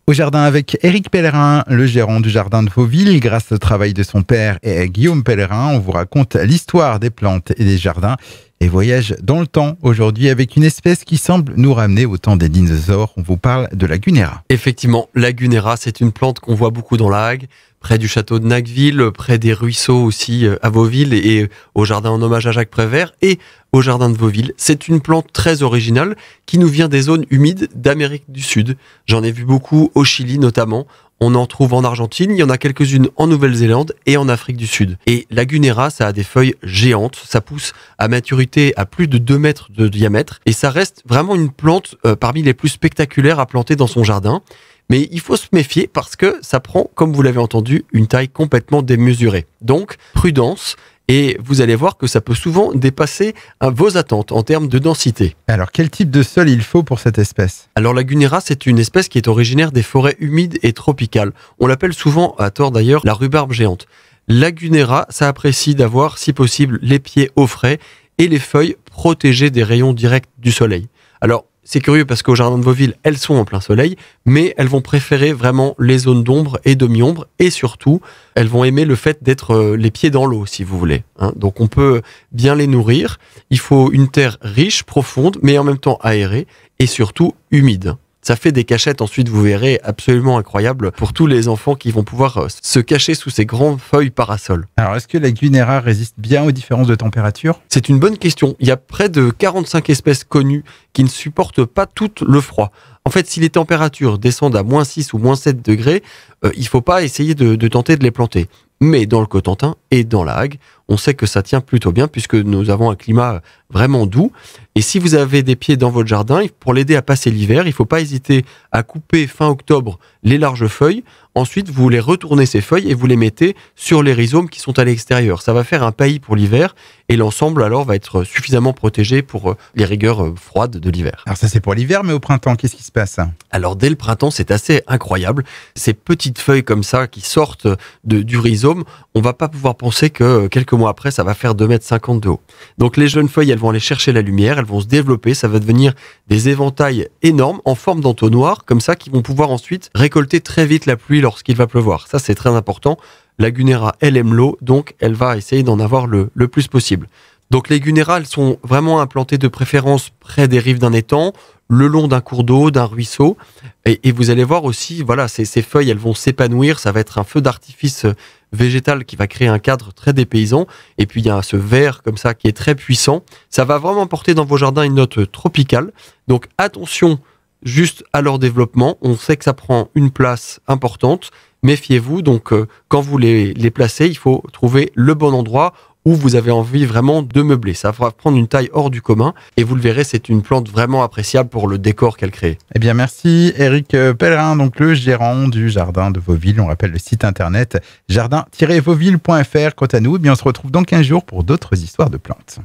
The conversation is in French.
Au jardin avec Éric Pellerin, le gérant du jardin de Vauville. Grâce au travail de son père et Guillaume Pellerin, on vous raconte l'histoire des plantes et des jardins et voyage dans le temps aujourd'hui avec une espèce qui semble nous ramener au temps des dinosaures. On vous parle de la Gunera. Effectivement, la Gunera, c'est une plante qu'on voit beaucoup dans la Hague, près du château de Naqueville, près des ruisseaux aussi à Vauville et au jardin en hommage à Jacques Prévert et au jardin de Vauville. C'est une plante très originale qui nous vient des zones humides d'Amérique du Sud. J'en ai vu beaucoup au Chili notamment. On en trouve en Argentine, il y en a quelques-unes en Nouvelle-Zélande et en Afrique du Sud. Et la Gunera, ça a des feuilles géantes, ça pousse à maturité à plus de 2 mètres de diamètre et ça reste vraiment une plante parmi les plus spectaculaires à planter dans son jardin. Mais il faut se méfier parce que ça prend, comme vous l'avez entendu, une taille complètement démesurée. Donc, prudence. Et vous allez voir que ça peut souvent dépasser vos attentes en termes de densité. Alors, quel type de sol il faut pour cette espèce? Alors la Gunera, c'est une espèce qui est originaire des forêts humides et tropicales. On l'appelle souvent, à tort d'ailleurs, la rhubarbe géante. La Gunera, ça apprécie d'avoir, si possible, les pieds au frais et les feuilles protégées des rayons directs du soleil. Alors, c'est curieux parce qu'au jardin de Vauville, elles sont en plein soleil, mais elles vont préférer vraiment les zones d'ombre et demi-ombre, et surtout, elles vont aimer le fait d'être les pieds dans l'eau, si vous voulez. Donc on peut bien les nourrir. Il faut une terre riche, profonde, mais en même temps aérée, et surtout humide. Ça fait des cachettes, ensuite, vous verrez, absolument incroyables pour tous les enfants qui vont pouvoir se cacher sous ces grandes feuilles parasols. Alors, est-ce que la Gunera résiste bien aux différences de température? C'est une bonne question. Il y a près de 45 espèces connues qui ne supportent pas tout le froid. En fait, si les températures descendent à -6 ou -7 degrés, il ne faut pas essayer de tenter de les planter. Mais dans le Cotentin et dans la Hague, on sait que ça tient plutôt bien puisque nous avons un climat vraiment doux. Et si vous avez des pieds dans votre jardin, pour l'aider à passer l'hiver, il ne faut pas hésiter à couper fin octobre les larges feuilles. Ensuite, vous les retournez ces feuilles et vous les mettez sur les rhizomes qui sont à l'extérieur. Ça va faire un paillis pour l'hiver et l'ensemble alors va être suffisamment protégé pour les rigueurs froides de l'hiver. Alors ça c'est pour l'hiver, mais au printemps, qu'est-ce qui se passe? Alors dès le printemps, c'est assez incroyable. Ces petites feuilles comme ça qui sortent du rhizome, on va pas pouvoir penser que quelques mois après, ça va faire 2,50 m de haut. Donc les jeunes feuilles, elles vont aller chercher la lumière, elles vont se développer, ça va devenir des éventails énormes en forme d'entonnoir, comme ça, qui vont pouvoir ensuite récolter très vite la pluie lorsqu'il va pleuvoir. Ça, c'est très important. La Gunera, elle aime l'eau, donc elle va essayer d'en avoir le plus possible. Donc les Guneras, elles sont vraiment implantées de préférence près des rives d'un étang, le long d'un cours d'eau, d'un ruisseau. Et vous allez voir aussi, voilà, ces feuilles, elles vont s'épanouir. Ça va être un feu d'artifice végétal qui va créer un cadre très dépaysant. Et puis il y a ce vert comme ça qui est très puissant. Ça va vraiment porter dans vos jardins une note tropicale. Donc attention juste à leur développement. On sait que ça prend une place importante. Méfiez-vous. Donc quand vous les placez, il faut trouver le bon endroit où vous avez envie vraiment de meubler. Ça va prendre une taille hors du commun et vous le verrez, c'est une plante vraiment appréciable pour le décor qu'elle crée. Eh bien, merci Éric Pellerin, donc le gérant du jardin de Vauville. On rappelle le site internet jardin-vauville.fr. Quant à nous, eh bien, on se retrouve dans 15 jours pour d'autres histoires de plantes.